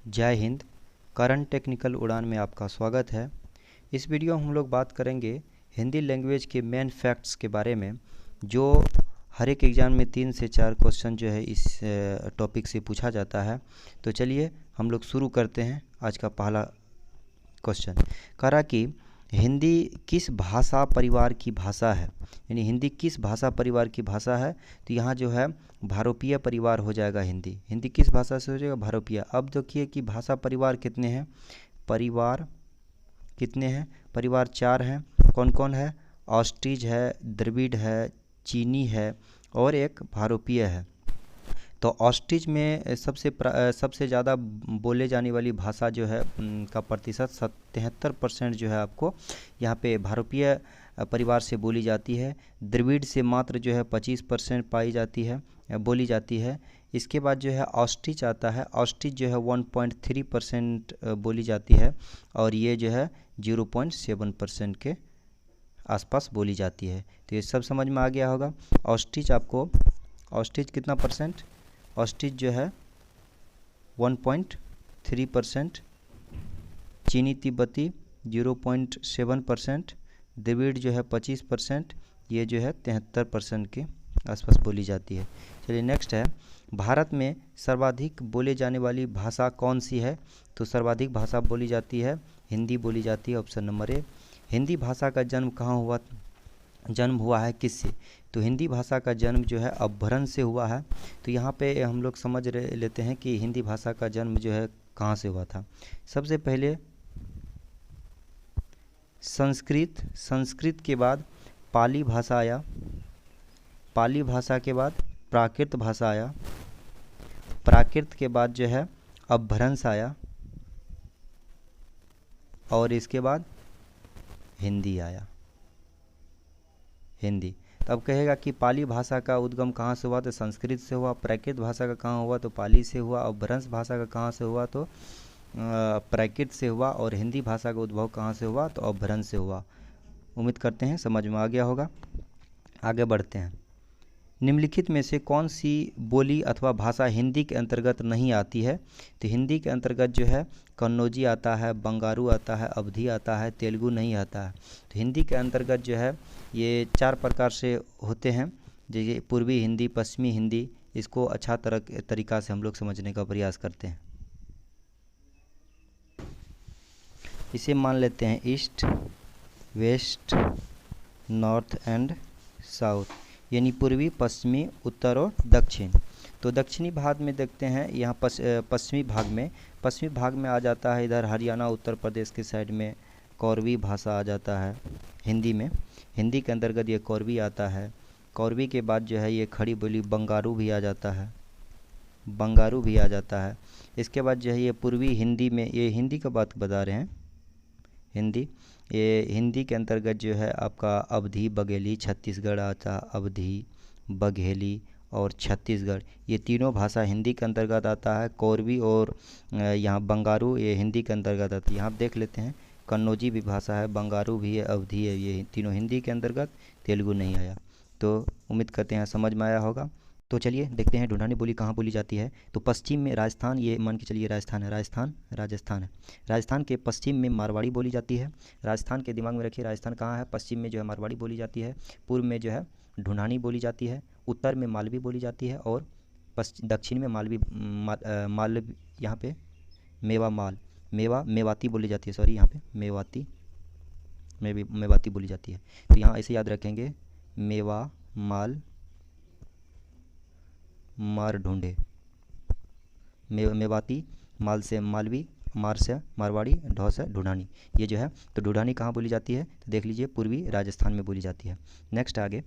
जय Hind. Current technical उड़ान में आपका स्वागत है। इस वीडियो में हम लोग बात करेंगे हिंदी लैंग्वेज के मेन फैक्ट्स के बारे में, जो हर एक एग्ज़ाम में 3 से 4 क्वेश्चन जो है इस टॉपिक से पूछा जाता है। तो चलिए हम लोग शुरू करते हैं। आज का पहला क्वेश्चन कह रहा कि हिंदी किस भाषा परिवार की भाषा है, यानी हिंदी किस भाषा परिवार की भाषा है। तो यहाँ जो है भारोपीय परिवार हो जाएगा। हिंदी किस भाषा से हो जाएगा? भारोपीय। अब देखिए कि भाषा परिवार कितने हैं। परिवार कितने हैं? परिवार 4 हैं। कौन कौन है? ऑस्ट्रिच है, द्रविड़ है, चीनी है और एक भारोपीय है। तो ऑस्ट्रिच में सबसे ज़्यादा बोले जाने वाली भाषा जो है का प्रतिशत 73% जो है आपको यहाँ पे भारोपीय परिवार से बोली जाती है। द्रविड़ से मात्र जो है 25% पाई जाती है, बोली जाती है। इसके बाद जो है ऑस्ट्रिच आता है। ऑस्ट्रिच जो है 1.3% बोली जाती है और ये जो है 0.7% के आसपास बोली जाती है। तो ये सब समझ में आ गया होगा। ऑस्ट्रिच कितना परसेंट? ऑस्ट्रिच जो है 1.3%, चीनी तिब्बती 0.7%, द्रविड़ जो है 25%, ये जो है 73% के आसपास बोली जाती है। चलिए नेक्स्ट है, भारत में सर्वाधिक बोले जाने वाली भाषा कौन सी है? तो सर्वाधिक भाषा बोली जाती है हिंदी बोली जाती है। Option number A. हिंदी भाषा का जन्म हुआ है किससे? तो हिंदी भाषा का जन्म जो है अपभ्रंश से हुआ है। तो यहाँ पे हम लोग समझ लेते हैं कि हिंदी भाषा का जन्म जो है कहाँ से हुआ था। सबसे पहले संस्कृत के बाद पाली भाषा आया। पाली भाषा के बाद प्राकृत भाषा आया। प्राकृत के बाद जो है अपभ्रंश आया और इसके बाद हिंदी आया। हिंदी। तब कहेगा कि पाली भाषा का उद्गम कहाँ से हुआ? तो संस्कृत से हुआ। प्राकृत भाषा का कहाँ हुआ? तो पाली से हुआ। अपभ्रंश भाषा का कहाँ से हुआ? तो प्राकृत से हुआ। और हिंदी भाषा का उद्भव कहाँ से हुआ? तो अपभ्रंश से हुआ। उम्मीद करते हैं समझ में आ गया होगा। आगे बढ़ते हैं। निम्नलिखित में से कौन सी बोली अथवा भाषा हिंदी के अंतर्गत नहीं आती है? तो हिंदी के अंतर्गत जो है कन्नौजी आता है, बंगारू आता है, अवधी आता है, तेलुगु नहीं आता है। तो हिंदी के अंतर्गत जो है ये 4 प्रकार से होते हैं, जैसे पूर्वी हिंदी, पश्चिमी हिंदी। इसको अच्छा तरीका से हम लोग समझने का प्रयास करते हैं। इसे मान लेते हैं east, west, north and south, यानी पूर्वी, पश्चिमी, उत्तर और दक्षिण। तो दक्षिणी भाग में देखते हैं, यहाँ पश्चिमी भाग में आ जाता है इधर हरियाणा, उत्तर प्रदेश के साइड में कौरवी भाषा आ जाता है हिंदी में। हिंदी के अंतर्गत ये कौरवी आता है। कौरवी के बाद जो है ये खड़ी बोली बंगारू भी आ जाता है। इसके बाद जो है ये पूर्वी हिंदी में, ये हिंदी का बात बता रहे हैं। हिंदी के अंतर्गत जो है आपका अवधी, बघेली, छत्तीसगढ़ आता। अवधी, बघेली और छत्तीसगढ़, ये तीनों भाषा हिंदी के अंतर्गत आता है। कौरवी और यहाँ बंगारू ये हिंदी के अंतर्गत आती है। यहाँ आप देख लेते हैं कन्नौजी भी भाषा है, बंगारू भी है, अवधी है, ये तीनों हिंदी के अंतर्गत। तेलुगु नहीं आया। तो उम्मीद करते हैं समझ में आया होगा। तो चलिए देखते हैं ढूंढानी बोली कहाँ बोली जाती है। तो पश्चिम में राजस्थान, ये मान के चलिए राजस्थान है। राजस्थान के पश्चिम में मारवाड़ी बोली जाती है। राजस्थान के दिमाग में रखिए, राजस्थान कहाँ है? पश्चिम में जो है मारवाड़ी बोली जाती है। पूर्व में जो है ढूंढानी बोली जाती है। उत्तर में मालवी बोली जाती है और दक्षिण में मालवी यहाँ पे मेवाती बोली जाती है। सॉरी, यहाँ पे मेवाती बोली जाती है। तो यहाँ ऐसे याद रखेंगे, मेवा, मार ढूंढे। मेवाती, माल से मालवी, मार से मारवाड़ी, ढौ से ढूंढानी, ये जो है। तो ढूंढानी कहाँ बोली जाती है? तो देख लीजिए पूर्वी राजस्थान में बोली जाती है। नेक्स्ट आगे,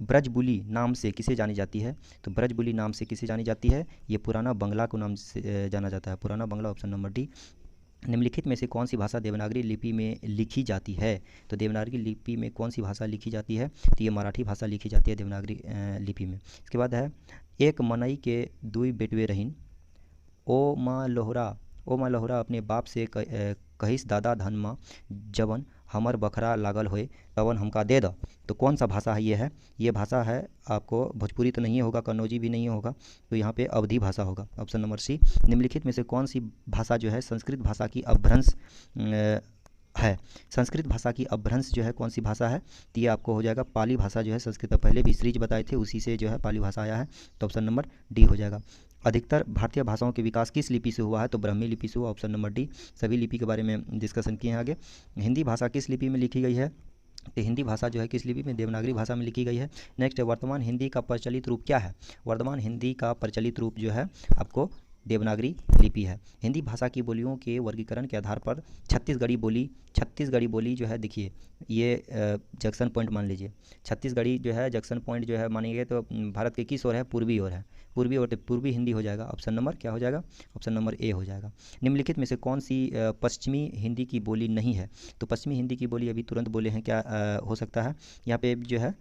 ब्रजबुली नाम से किसे जानी जाती है? तो ब्रजबुली नाम से किसे जानी जाती है? ये पुराना बंगला को नाम से जाना जाता है। पुराना बंगला, ऑप्शन नंबर डी। निम्नलिखित में से कौन सी भाषा देवनागरी लिपि में लिखी जाती है? तो देवनागरी लिपि में कौन सी भाषा लिखी जाती है? तो ये मराठी भाषा लिखी जाती है देवनागरी लिपि में। इसके बाद है, एक मनई के दुई बेटवे रहीन। ओ माँ लोहरा अपने बाप से कहिस दादा धनमा जवन हमर बखरा लागल होए तवन हमका दे दो। तो कौन सा भाषा है? ये भाषा है आपको भोजपुरी तो नहीं होगा, कन्नौजी भी नहीं होगा, तो यहाँ पे अवधी भाषा होगा। Option number C. निम्नलिखित में से कौन सी भाषा जो है संस्कृत भाषा की अपभ्रंश है? संस्कृत भाषा की अपभ्रंश जो है कौन सी भाषा है? तो ये आपको हो जाएगा पाली भाषा जो है संस्कृत, पहले भी सीरीज बताए थे, उसी से जो है पाली भाषा आया है, तो ऑप्शन नंबर डी हो जाएगा। अधिकतर भारतीय भाषाओं के विकास किस लिपि से हुआ है? तो ब्राह्मी लिपि से हुआ, ऑप्शन नंबर डी। सभी लिपि के बारे में डिस्कशन किए हैं आगे। हिंदी भाषा किस लिपि में लिखी गई है? तो हिंदी भाषा जो है किस लिपि में? देवनागरी भाषा में लिखी गई है। नेक्स्ट है वर्तमान हिंदी का प्रचलित रूप क्या है? वर्तमान हिंदी का प्रचलित रूप जो है आपको देवनागरी लिपि है। हिंदी भाषा की बोलियों के वर्गीकरण के आधार पर छत्तीसगढ़ी बोली जो है, देखिए ये जंक्शन पॉइंट मान लीजिए, छत्तीसगढ़ी जो है जंक्शन पॉइंट जो है मानिए तो भारत के किस ओर है? पूर्वी ओर है, पूर्वी ओर, तो पूर्वी हिंदी हो जाएगा। ऑप्शन नंबर क्या हो जाएगा? ऑप्शन नंबर ए हो जाएगा। निम्नलिखित में से कौन सी पश्चिमी हिंदी की बोली नहीं है? तो पश्चिमी हिंदी की बोली अभी तुरंत बोले हैं, क्या हो सकता है यहाँ पे जो है?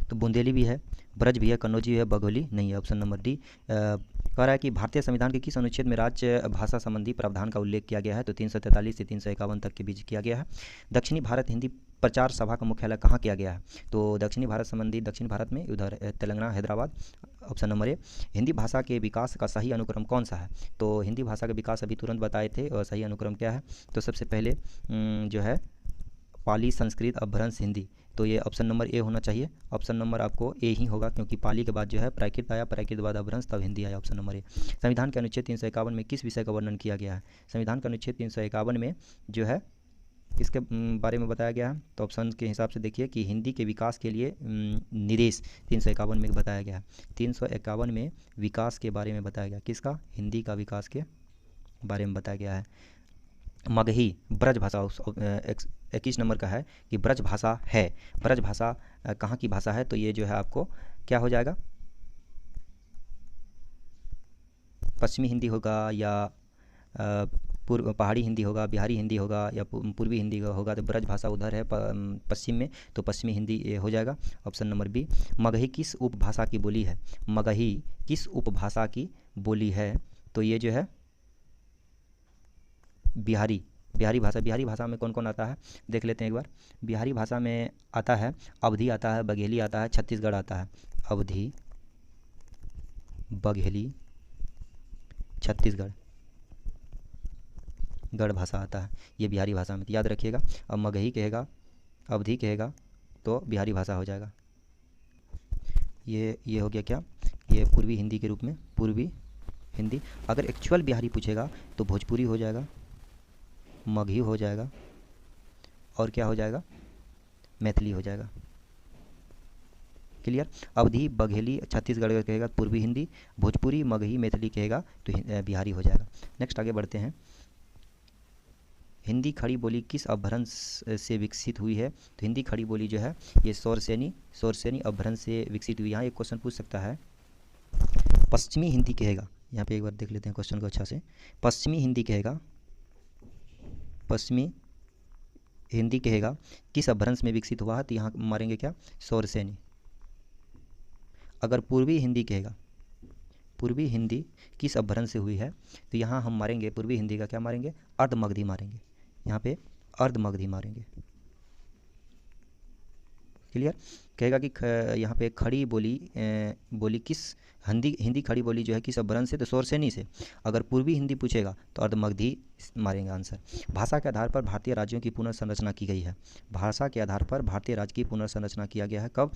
तो बुंदेली भी है, ब्रज भी है, कन्नौजी है, बघोली नहीं है। Option number D. कह रहा है कि भारतीय संविधान के किस अनुच्छेद में राज्य भाषा संबंधी प्रावधान का उल्लेख किया गया है? तो 343 से 351 तक के बीच किया गया है। दक्षिणी भारत हिंदी प्रचार सभा का मुख्यालय कहाँ किया गया है? तो दक्षिणी भारत में उधर Telangana, Hyderabad. Option number A. Hindi भाषा के विकास का सही अनुक्रम कौन सा है? तो हिंदी भाषा का विकास अभी तुरंत बताए थे, और सही अनुक्रम क्या है? तो सबसे पहले जो है पाली, संस्कृत, अपभ्रंश, हिंदी, तो ये ऑप्शन नंबर ए होना चाहिए। ऑप्शन नंबर आपको ए ही होगा, क्योंकि पाली के बाद जो है प्राकृत आया, प्राकृत के बाद अपभ्रंश, तब हिंदी आया। Option number A. संविधान के अनुच्छेद 351 में किस विषय का वर्णन किया गया है? संविधान के अनुच्छेद 351 में जो है किसके बारे में बताया गया है? तो ऑप्शन के हिसाब से देखिए कि हिंदी के विकास के लिए निर्देश 351 में बताया गया है। 351 में विकास के बारे में बताया गया, किसका? हिंदी का विकास के बारे में बताया गया है। मगही ब्रज भाषा 21 नंबर का है कि ब्रज भाषा है। ब्रज भाषा कहाँ की भाषा है? तो ये जो है आपको क्या हो जाएगा? पश्चिमी हिंदी होगा, या पहाड़ी हिंदी होगा, बिहारी हिंदी होगा, या पूर्वी हिंदी होगा? तो ब्रज भाषा उधर है पश्चिम में, तो पश्चिमी हिंदी ये हो जाएगा। Option number B. मगही किस उपभाषा की बोली है? मगही किस उपभाषा की बोली है? तो ये जो है बिहारी भाषा में कौन कौन आता है देख लेते हैं एक बार। बिहारी भाषा में आता है अवधी, आता है बघेली, आता है छत्तीसगढ़, आता है अवधी, बघेली, छत्तीसगढ़ गढ़ भाषा आता है, ये बिहारी भाषा में, याद रखिएगा। अब मगही कहेगा, अवधी कहेगा, तो बिहारी भाषा हो जाएगा। ये हो गया क्या? ये पूर्वी हिंदी के रूप में, पूर्वी हिंदी। अगर एक्चुअल बिहारी पूछेगा तो भोजपुरी हो जाएगा, मगही हो जाएगा, और क्या हो जाएगा? मैथिली हो जाएगा। क्लियर? अवधी, बघेली, छत्तीसगढ़ का कहेगा पूर्वी हिंदी, भोजपुरी, मगही, मैथिली कहेगा तो बिहारी हो जाएगा। नेक्स्ट आगे बढ़ते हैं। हिंदी खड़ी बोली किस अपभ्रंश से विकसित हुई है? तो हिंदी खड़ी बोली जो है ये सौरसेनी अपभ्रंश से विकसित हुई। यहाँ एक क्वेश्चन पूछ सकता है, पश्चिमी हिंदी कहेगा, यहाँ पे एक बार देख लेते हैं क्वेश्चन को अच्छा से। पश्चिमी हिंदी कहेगा किस अपभ्रंश में विकसित हुआ है? तो यहाँ मारेंगे क्या? सौरसेनी। अगर पूर्वी हिंदी कहेगा, पूर्वी हिंदी किस अपभ्रंश से हुई है? तो यहाँ हम मारेंगे पूर्वी हिंदी का क्या मारेंगे? अर्धमगधी मारेंगे, यहाँ पे अर्धमगधी मारेंगे। क्लियर? कहेगा कि यहाँ पे खड़ी बोली किस हिंदी खड़ी बोली जो है किस अपभ्रंश से? तो सौरसेनी से। अगर पूर्वी हिंदी पूछेगा तो अर्धमगधी मारेंगे आंसर। भाषा के आधार पर भारतीय राज्यों की पुनर्संरचना की गई है। भाषा के आधार पर भारतीय राज्य की पुनर्संरचना किया गया है कब?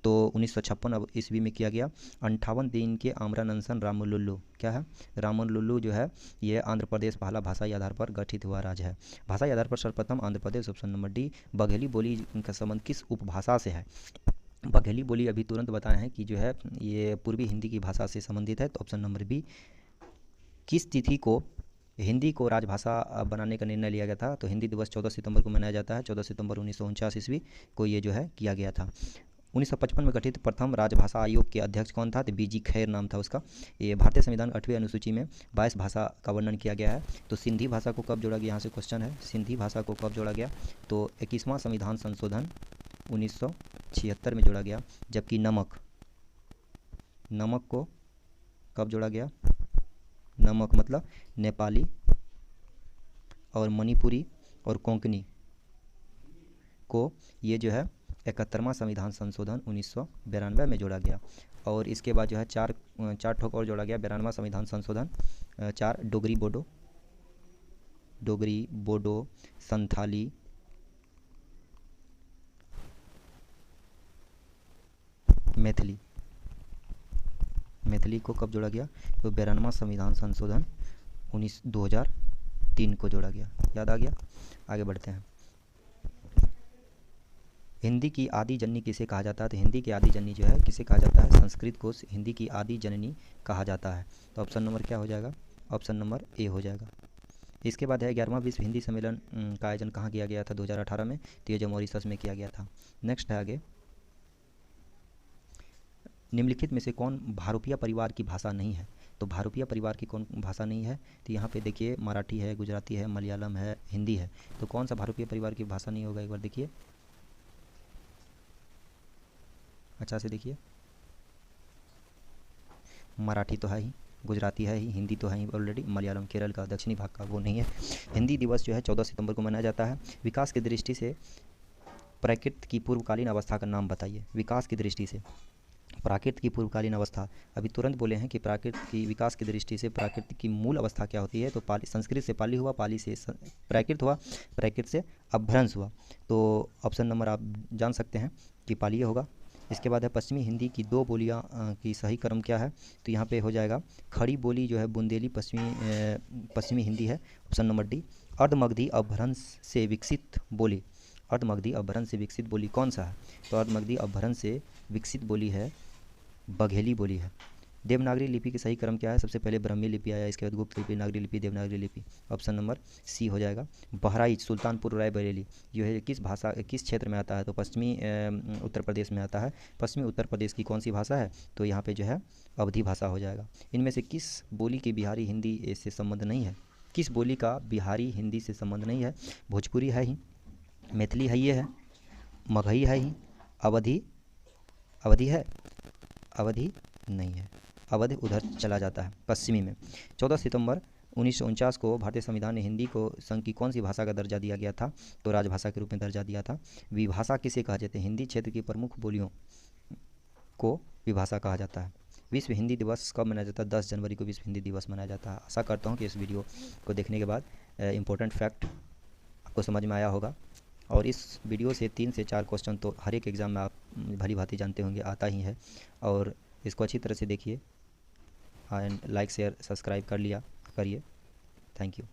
तो 1956 ईस्वी में किया गया। 58 दिन के आमरण अनशन रामलुल्लू, क्या है? रामलुल्लू जो है ये आंध्र प्रदेश पहला भाषाई आधार पर गठित हुआ राज्य है। भाषाई आधार पर सर्वप्रथम Andhra Pradesh, option number D. Bagheli बोली का संबंध किस उपभाषा से है? बघेली बोली अभी तुरंत बताए हैं कि जो है ये पूर्वी हिंदी की भाषा से संबंधित है, तो ऑप्शन नंबर बी। किस तिथि को हिंदी को राजभाषा बनाने का निर्णय लिया गया था? तो हिंदी दिवस 14 सितंबर को मनाया जाता है। 14 सितंबर 1949 ईस्वी को ये जो है किया गया था। 1955 में गठित प्रथम राजभाषा आयोग के अध्यक्ष कौन था? तो बीजी खैर नाम था उसका। ये भारतीय संविधान 8वीं अनुसूची में 22 भाषा का वर्णन किया गया है। तो सिंधी भाषा को कब जोड़ा गया? यहाँ से क्वेश्चन है, सिंधी भाषा को कब जोड़ा गया? तो 21वां संविधान संशोधन 1976 में जोड़ा गया। जबकि नमक को कब जोड़ा गया? नमक मतलब नेपाली और मणिपुरी और कोंकणी, को ये जो है 71वां संविधान संशोधन 1992 में जोड़ा गया। और इसके बाद जो है चार ठोक और जोड़ा गया 92वां संविधान संशोधन। 4 डोगरी बोडो संथाली मैथिली को कब जोड़ा गया? तो 92वां संविधान संशोधन 2003 को जोड़ा गया। याद आ गया? आगे बढ़ते हैं। हिंदी की आदि जननी किसे कहा जाता है? तो हिंदी की आदि जननी जो है किसे कहा जाता है? संस्कृत को हिंदी की आदि जननी कहा जाता है। तो ऑप्शन नंबर क्या हो जाएगा? ऑप्शन नंबर ए हो जाएगा। इसके बाद है 11वां विश्व हिंदी सम्मेलन का आयोजन कहाँ किया गया था? 2018 में। तो ये जो मॉरिशस में किया गया था। नेक्स्ट है आगे, निम्नलिखित में से कौन भारूपिया परिवार की भाषा नहीं है? तो भारूपिया परिवार की कौन भाषा नहीं है? तो यहाँ पे देखिए मराठी है, गुजराती है, मलयालम है, हिंदी है। तो कौन सा भारूपिया परिवार की भाषा नहीं होगा? एक बार देखिए, अच्छा से देखिए। मराठी तो है ही, गुजराती है ही, हिंदी तो है ही ऑलरेडी, मलयालम केरल का दक्षिणी भाग का वो नहीं है। हिंदी दिवस जो है 14 सितंबर को मनाया जाता है। विकास की दृष्टि से प्राकृत की पूर्वकालीन अवस्था का नाम बताइए। विकास की दृष्टि से प्राकृत की पूर्वकालीन अवस्था, अभी तुरंत बोले हैं कि प्राकृत की विकास की दृष्टि से प्राकृत की मूल अवस्था क्या होती है? तो पाली, संस्कृत से पाली हुआ, पाली से प्राकृत हुआ, प्राकृत से अपभ्रंश हुआ। तो ऑप्शन नंबर आप जान सकते हैं कि पाली होगा। इसके बाद है पश्चिमी हिंदी की 2 बोलियाँ की सही क्रम क्या है? तो यहाँ पे हो जाएगा खड़ी बोली जो है बुंदेली पश्चिमी हिंदी है, ऑप्शन नंबर डी। अर्धमगधी अपभ्रंश से विकसित बोली, अर्धमगधी अपभ्रंश से विकसित बोली कौन सा है? तो अर्धमगधी अपभ्रंश से विकसित बोली है बघेली बोली है। देवनागरी लिपि की सही क्रम क्या है? सबसे पहले ब्राह्मी लिपि आया, इसके बाद गुप्त लिपि, नागरी लिपि, देवनागरी लिपि। ऑप्शन नंबर सी हो जाएगा। बहराइच, सुल्तानपुर, रायबरेली जो है किस क्षेत्र में आता है? तो पश्चिमी उत्तर प्रदेश में आता है। पश्चिमी उत्तर प्रदेश की कौन सी भाषा है? तो यहाँ पे जो है अवधी भाषा हो जाएगा। इनमें से किस बोली की बिहारी हिंदी से संबंध नहीं है? किस बोली का बिहारी हिंदी से संबंध नहीं है? भोजपुरी है ही, मैथिली है, ये है, मगही है ही, अवधी है, अवधि नहीं है, अवध उधर चला जाता है पश्चिमी में। 14 सितंबर 1949 को भारतीय संविधान ने हिंदी को संघ की कौन सी भाषा का दर्जा दिया गया था? तो राजभाषा के रूप में दर्जा दिया था। विभाषा किसे कहा जाता है? हिंदी क्षेत्र की प्रमुख बोलियों को विभाषा कहा जाता है। विश्व हिंदी दिवस कब मनाया जाता है? 10 जनवरी को विश्व हिंदी दिवस मनाया जाता है। आशा करता हूँ कि इस वीडियो को देखने के बाद इम्पोर्टेंट फैक्ट आपको समझ में आया होगा। और इस वीडियो से 3 से 4 क्वेश्चन तो हर एक एग्ज़ाम में आप भली भांति जानते होंगे, आता ही है। और इसको अच्छी तरह से देखिए एंड लाइक शेयर सब्सक्राइब करिए। Thank you.